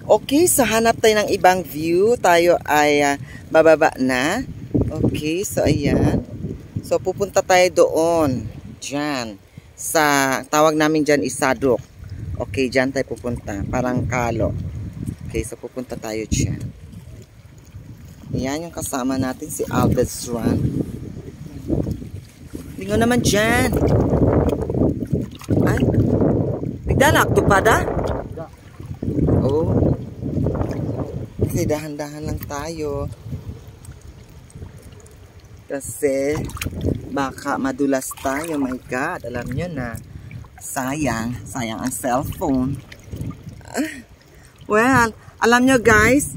Okay, so hanap tayo ng ibang view. Tayo ay bababa na. Okay, so ayan. So pupunta tayo doon. Diyan. Sa, tawag namin dyan Isadok. Okay, dyan tayo pupunta. Parang Kalo. Okay, so pupunta tayo dyan. Ayan yung kasama natin, si Alves Run. Lingo naman dyan. Ay, nagdalak to pa da? Oh. Okay, dahan-dahan lang tayo. Kasi baka madulas tayo. My God, alam nyo na. Sayang ang cellphone. Well, alam nyo guys,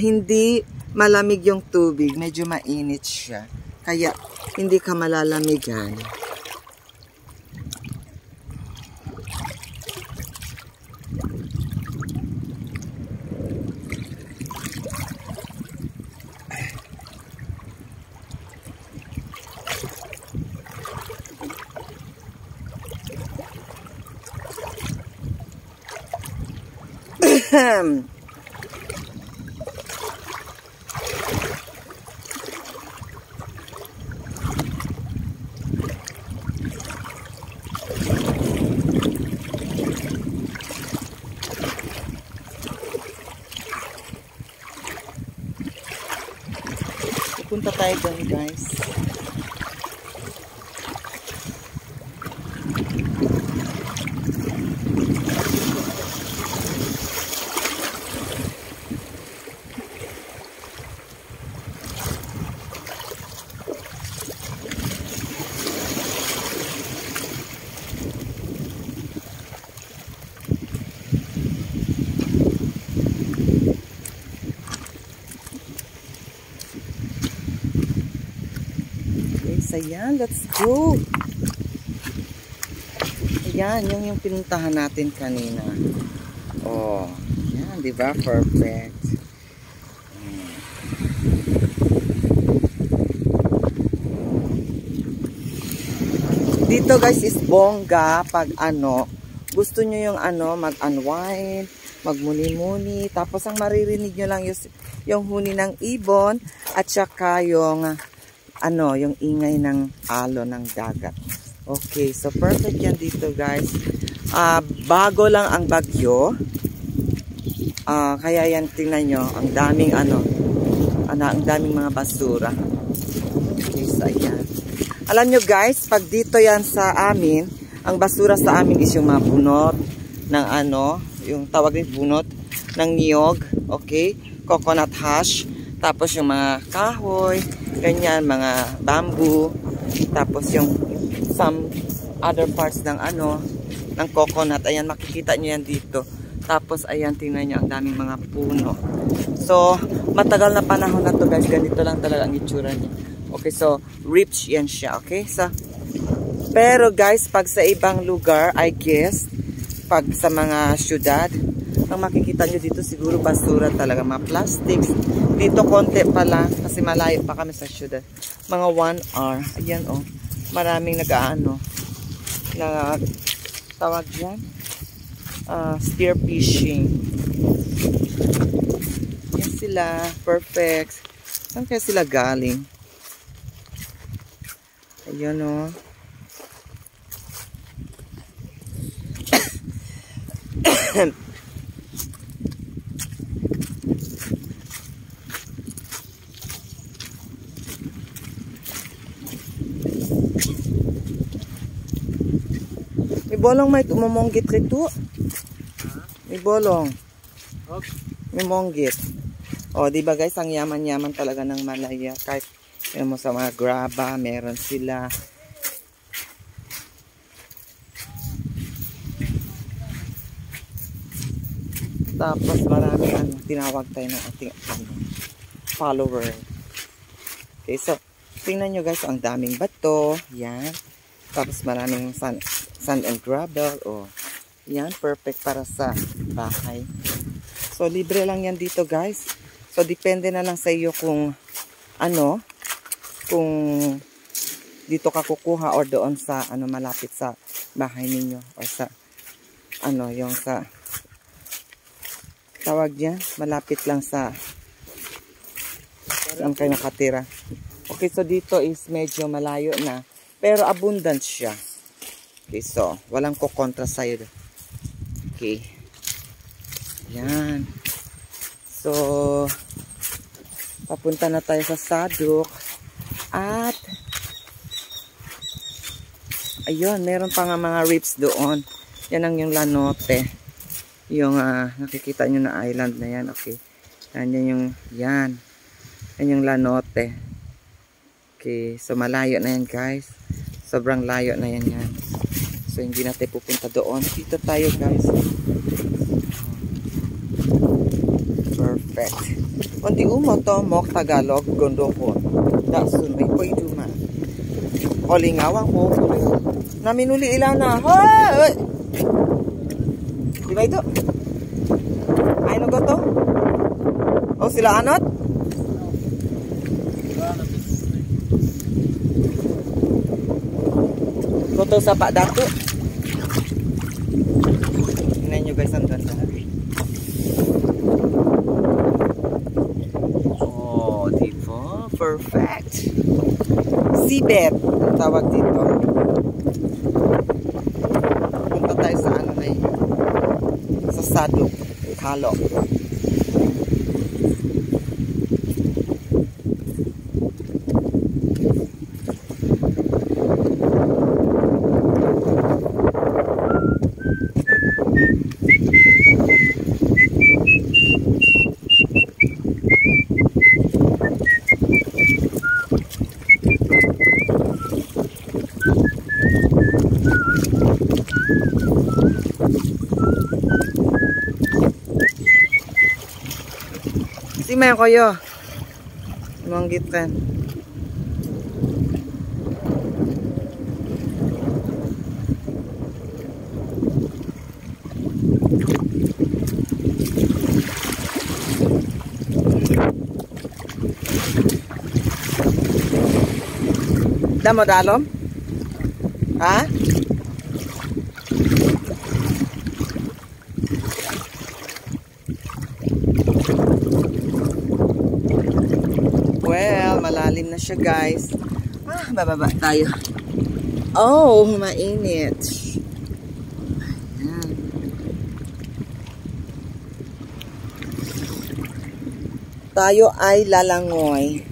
hindi malamig yung tubig. Medyo mainit siya. Kaya hindi ka malalamigan. Punta tayo doon guys. Ayan, let's go. Ayan, yung pinuntahan natin kanina. Oh, yan, di ba? Perfect. Dito guys is bongga pag gusto nyo yung mag-unwind, magmuni-muni, tapos ang maririnig nyo lang yung huni ng ibon at saka yung yung ingay ng alo ng dagat. Okay, so perfect yan dito guys. Bago lang ang bagyo. Kaya yan, tingnan nyo, ang daming ang daming mga basura. Okay, so ayan. Alam nyo guys, pag dito yan sa amin, ang basura sa amin is yung mga bunot ng yung tawag rin bunot ng niyog, okay? Coconut husk, tapos yung mga kahoy, ganyan, mga bamboo, tapos yung some other parts ng ng coconut. Ayan, makikita nyo yan dito. Tapos ayan, tingnan nyo, ang daming mga puno. So, matagal na panahon na to guys, ganito lang talaga ang itsura niya. Okay, so rich yan siya, okay? So, pero guys, pag sa ibang lugar, I guess, pag sa mga syudad, ang makikita nyo dito siguro basura talaga, mga plastics. Dito konti pa lang kasi malayo pa kami sa syudad. Mga 1 hour. Ayan oh. Maraming tawag dyan. Spear fishing. Yan sila. Perfect. Saan kaya sila galing? Ayan oh. May bolong may tumamonggit rito. May bolong. May monggit. O, diba guys, ang yaman-yaman talaga ng Malaya. Kahit mo sa mga graba, meron sila. Tapos marami tinawag tayo ng ating follower. Okay, so tingnan nyo guys, ang daming bato. Yan. Tapos maraming sand and gravel. Oh, yan, perfect para sa bahay. So libre lang yan dito guys. So depende na lang sa iyo kung kung dito ka kukuha or doon sa malapit sa bahay ninyo or sa yung sa tawag niya, malapit lang sa saan kayo nakatira. Okay, so dito is medyo malayo na, pero abundant siya. Okay, so walang kukontra sa'yo. Okay. Yan. So, papunta na tayo sa Saduk. At, ayun, meron pa nga mga reefs doon. Yan ang yung Lanote. Yung nakikita nyo na island na yan. Okay. Yan yung, yan. Yan yung Lanote. Okay. So, malayo na yan, guys. Sobrang layo na yan yan. So, hindi natin pupunta doon. Dito tayo, guys. Perfect. Kundi umoto, mok Tagalog, gondokon. Dasun, may pwede man. Olingawang ko. Naminuli ilan na. Hoy! Di ba ito? Ay, nago to? O, sila anot? Koto sa Pak Dato. Tingnan nyo guys, ang ganda. Oh, diba? Perfect. Seabed ang tawag dito. Punta tayo sa ano na yun. Sa Saduk. Kalo. Si Maya kayo. Manggit kan. Damo dalom? Ha? Well, malalim na siya guys. Bababa tayo. Oh, mainit. Ayan. Tayo ay lalangoy.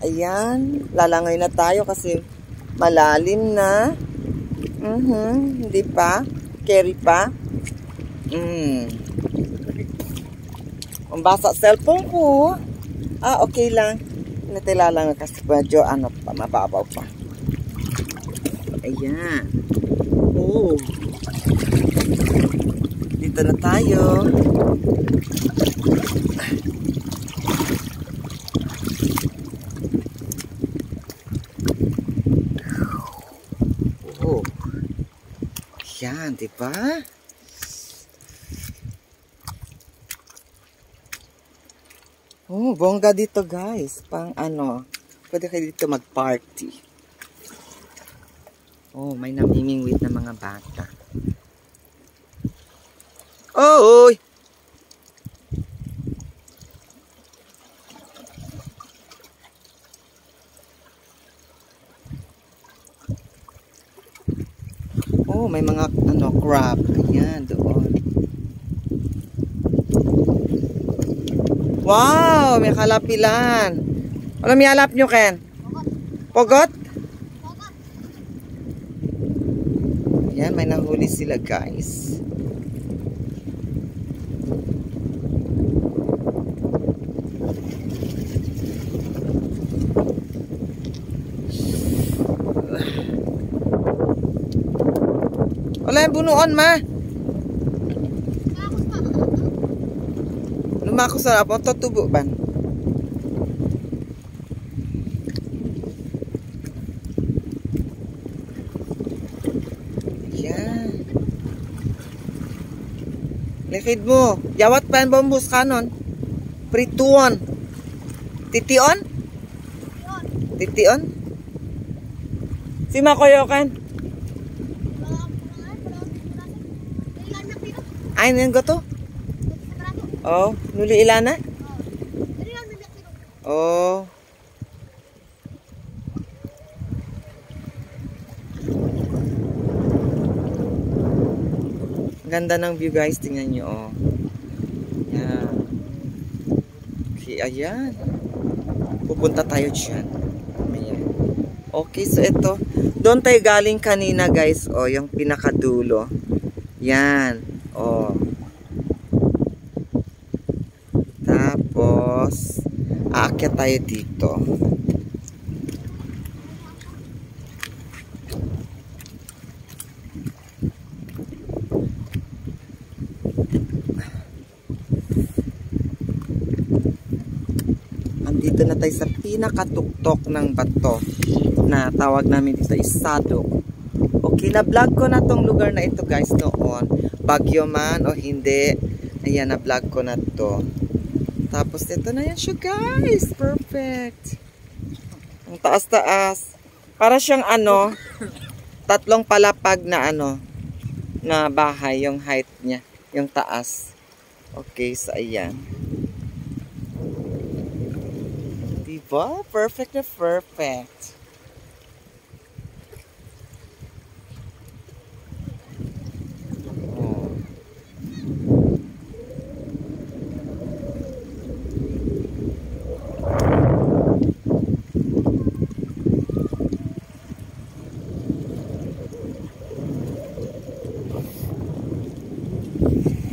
Ayan, lalangoy na tayo kasi malalim na. Hindi pa. Carry pa. Ang basa cellphone ko. Okay lang. Natila lang kasi medyo ano pa, mababaw pa. Ayan. Oh. Dito na tayo. Oh. Ayan, diba? Oh, bongga dito guys. Pang ano, pwede kayo dito mag-party. Oh, may namimingwit na mga bata. Oh, oy! Oh, may mga ano, crab. Ayan, doon. Wow, may kalapilan. Ano may alap nyo, Ken? Pogot? Yan, may nahuli sila, guys. Wala yung bunuon, ma. Lumako sa lapon, tutubo ban. Yan. Likid mo. Yawat pa yung bombus kanon. Prituon. Tition? Tition? Si Makoyo kan? Ay, nang goto? Oh, nuli ilana? Oh. Ganda ng view guys, tingnan nyo. Oh. Yan. Okay, ayan. Pupunta tayo dyan. Ayan. Okay, so ito. Doon tayo galing kanina guys. Oh, yung pinakadulo. Yan. Oh. Tapos, aakyat tayo dito. Andito na tayo sa pinakatuktok ng bato na tawag namin dito is Sadok. Okay, na-vlog ko na tong lugar na ito guys noon. Bagyo man o hindi. Ayan, na-vlog ko na to. Tapos ito na yan siya guys. Perfect. Ang taas-taas. Para siyang ano, tatlong palapag na ano, na bahay yung height niya. Yung taas. Okay, so ayan. Diba? Perfect na perfect.